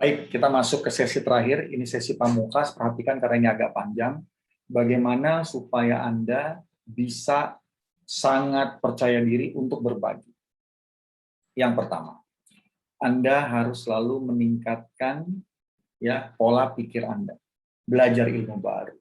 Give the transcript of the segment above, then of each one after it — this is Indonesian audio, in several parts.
Baik, kita masuk ke sesi terakhir. Ini sesi pamungkas. Perhatikan karena ini agak panjang. Bagaimana supaya Anda bisa sangat percaya diri untuk berbagi. Yang pertama, Anda harus selalu meningkatkan pola pikir Anda. Belajar ilmu baru.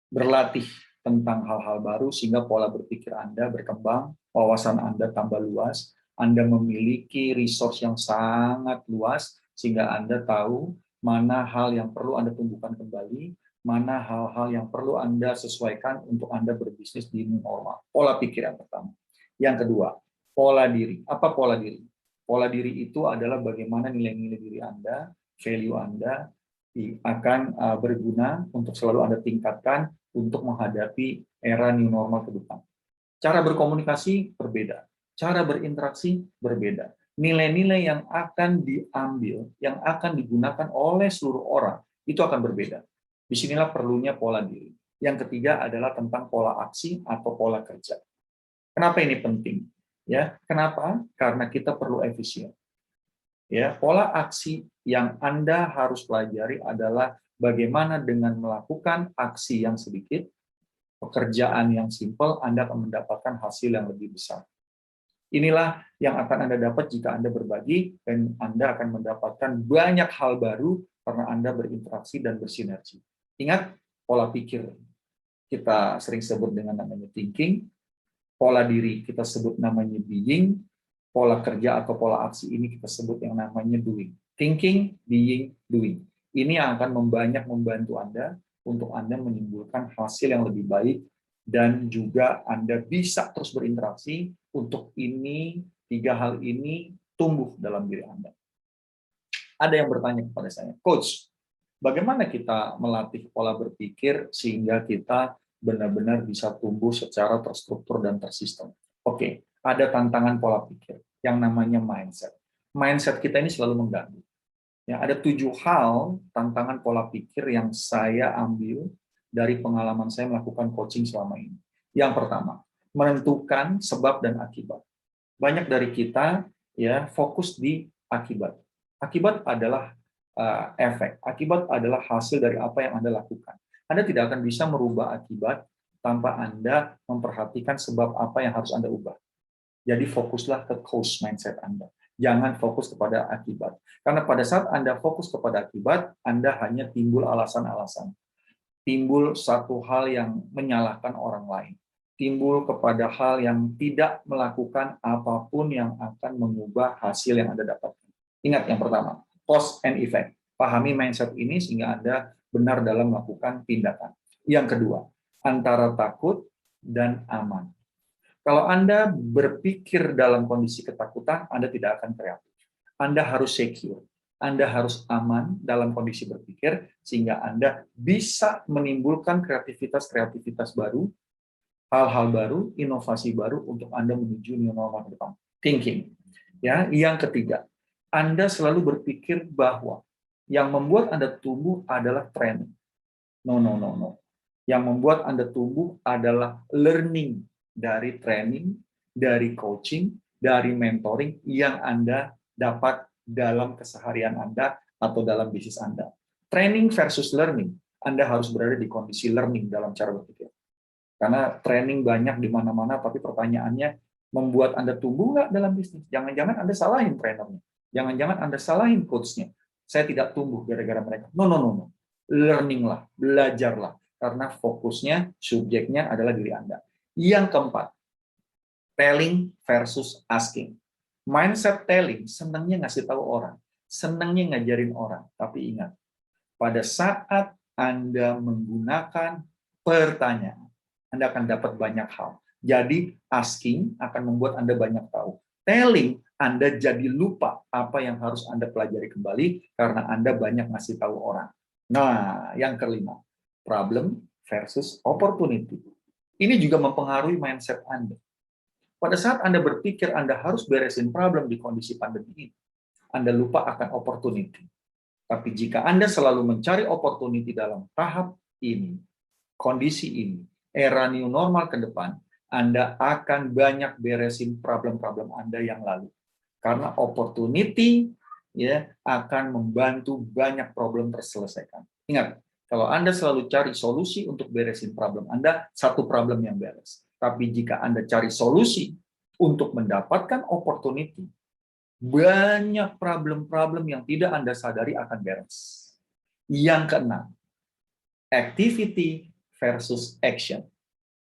Berlatih tentang hal-hal baru sehingga pola berpikir Anda berkembang, wawasan Anda tambah luas, Anda memiliki resource yang sangat luas sehingga Anda tahu mana hal yang perlu Anda tumbuhkan kembali, mana hal-hal yang perlu Anda sesuaikan untuk Anda berbisnis di new normal. Pola pikir yang pertama. Yang kedua, pola diri. Apa pola diri? Pola diri itu adalah bagaimana nilai-nilai diri Anda, value Anda akan berguna untuk selalu Anda tingkatkan untuk menghadapi era new normal ke depan. Cara berkomunikasi berbeda, cara berinteraksi berbeda. Nilai-nilai yang akan diambil, yang akan digunakan oleh seluruh orang, itu akan berbeda. Disinilah perlunya pola diri. Yang ketiga adalah tentang pola aksi atau pola kerja. Kenapa ini penting? Ya, kenapa? Karena kita perlu efisien. Ya, pola aksi yang Anda harus pelajari adalah bagaimana dengan melakukan aksi yang sedikit, pekerjaan yang simpel, Anda akan mendapatkan hasil yang lebih besar. Inilah yang akan Anda dapat jika Anda berbagi, dan Anda akan mendapatkan banyak hal baru karena Anda berinteraksi dan bersinergi. Ingat, pola pikir kita sering sebut dengan namanya thinking, pola diri kita sebut namanya being, pola kerja atau pola aksi ini kita sebut yang namanya doing. Thinking, being, doing. Ini yang akan banyak membantu Anda untuk Anda menimbulkan hasil yang lebih baik, dan juga Anda bisa terus berinteraksi untuk ini, tiga hal ini tumbuh dalam diri Anda. Ada yang bertanya kepada saya, Coach, bagaimana kita melatih pola berpikir sehingga kita benar-benar bisa tumbuh secara terstruktur dan tersistem? Oke, ada tantangan pola pikir yang namanya mindset. Mindset kita ini selalu mengganggu. Ya, ada 7 hal tantangan pola pikir yang saya ambil dari pengalaman saya melakukan coaching selama ini. Yang pertama, menentukan sebab dan akibat. Banyak dari kita fokus di akibat. Akibat adalah efek. Akibat adalah hasil dari apa yang Anda lakukan. Anda tidak akan bisa merubah akibat tanpa Anda memperhatikan sebab apa yang harus Anda ubah. Jadi fokuslah ke cause mindset Anda. Jangan fokus kepada akibat. Karena pada saat Anda fokus kepada akibat, Anda hanya timbul alasan-alasan. Timbul satu hal yang menyalahkan orang lain. Timbul kepada hal yang tidak melakukan apapun yang akan mengubah hasil yang Anda dapatkan. Ingat yang pertama, cause and effect. Pahami mindset ini sehingga Anda benar dalam melakukan tindakan. Yang kedua, antara takut dan aman. Kalau Anda berpikir dalam kondisi ketakutan, Anda tidak akan kreatif. Anda harus secure. Anda harus aman dalam kondisi berpikir, sehingga Anda bisa menimbulkan kreativitas-kreativitas baru, hal-hal baru, inovasi baru untuk Anda menuju new normal ke depan. Thinking. Ya, yang ketiga, Anda selalu berpikir bahwa yang membuat Anda tumbuh adalah training. No. Yang membuat Anda tumbuh adalah learning, dari training, dari coaching, dari mentoring yang Anda dapat dalam keseharian Anda atau dalam bisnis Anda. Training versus learning, Anda harus berada di kondisi learning dalam cara berpikir. Karena training banyak di mana-mana, tapi pertanyaannya, membuat Anda tumbuh nggak dalam bisnis? Jangan-jangan Anda salahin trainernya. Jangan-jangan Anda salahin coachnya. Saya tidak tumbuh gara-gara mereka. No. Learning-lah, belajarlah. Karena fokusnya, subjeknya adalah diri Anda. Yang keempat, telling versus asking. Mindset telling, senangnya ngasih tahu orang, senangnya ngajarin orang. Tapi ingat, pada saat Anda menggunakan pertanyaan, Anda akan dapat banyak hal. Jadi, asking akan membuat Anda banyak tahu. Telling, Anda jadi lupa apa yang harus Anda pelajari kembali karena Anda banyak ngasih tahu orang. Nah, yang kelima, problem versus opportunity. Ini juga mempengaruhi mindset Anda. Pada saat Anda berpikir Anda harus beresin problem di kondisi pandemi ini, Anda lupa akan opportunity. Tapi jika Anda selalu mencari opportunity dalam tahap ini, kondisi ini, era new normal ke depan, Anda akan banyak beresin problem-problem Anda yang lalu. Karena opportunity ya akan membantu banyak problem terselesaikan. Ingat, kalau Anda selalu cari solusi untuk beresin problem Anda, satu problem yang beres. Tapi jika Anda cari solusi untuk mendapatkan opportunity, banyak problem-problem yang tidak Anda sadari akan beres. Yang keenam, activity versus action.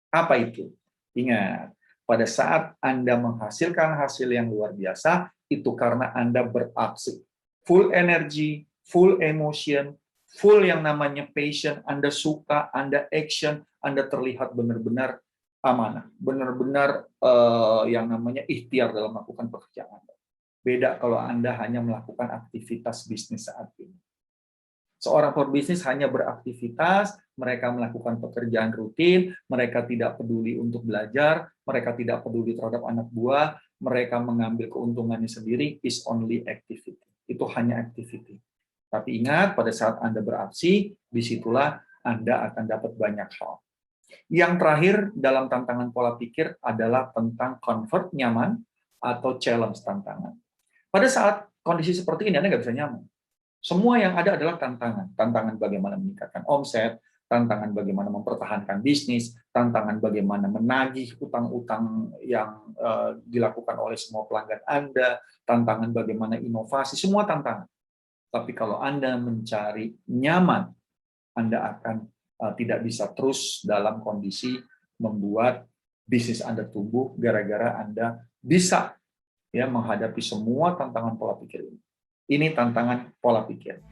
Apa itu? Ingat, pada saat Anda menghasilkan hasil yang luar biasa, itu karena Anda beraksi. Full energy, full emotion, full yang namanya passion, Anda suka, Anda action, Anda terlihat benar-benar amanah, benar-benar yang namanya ikhtiar dalam melakukan pekerjaan Anda. Beda kalau Anda hanya melakukan aktivitas bisnis saat ini. Seorang pebisnis hanya beraktivitas, mereka melakukan pekerjaan rutin, mereka tidak peduli untuk belajar, mereka tidak peduli terhadap anak buah, mereka mengambil keuntungannya sendiri, is only activity. Itu hanya activity. Tapi ingat, pada saat Anda beraksi, disitulah Anda akan dapat banyak hal. Yang terakhir dalam tantangan pola pikir adalah tentang comfort, nyaman, atau challenge, tantangan. Pada saat kondisi seperti ini, Anda nggak bisa nyaman. Semua yang ada adalah tantangan. Tantangan bagaimana meningkatkan omset, tantangan bagaimana mempertahankan bisnis, tantangan bagaimana menagih utang-utang yang dilakukan oleh semua pelanggan Anda, tantangan bagaimana inovasi, semua tantangan. Tapi kalau Anda mencari nyaman, Anda akan tidak bisa terus dalam kondisi membuat bisnis Anda tumbuh gara-gara Anda bisa ya menghadapi semua tantangan pola pikir ini. Ini tantangan pola pikir.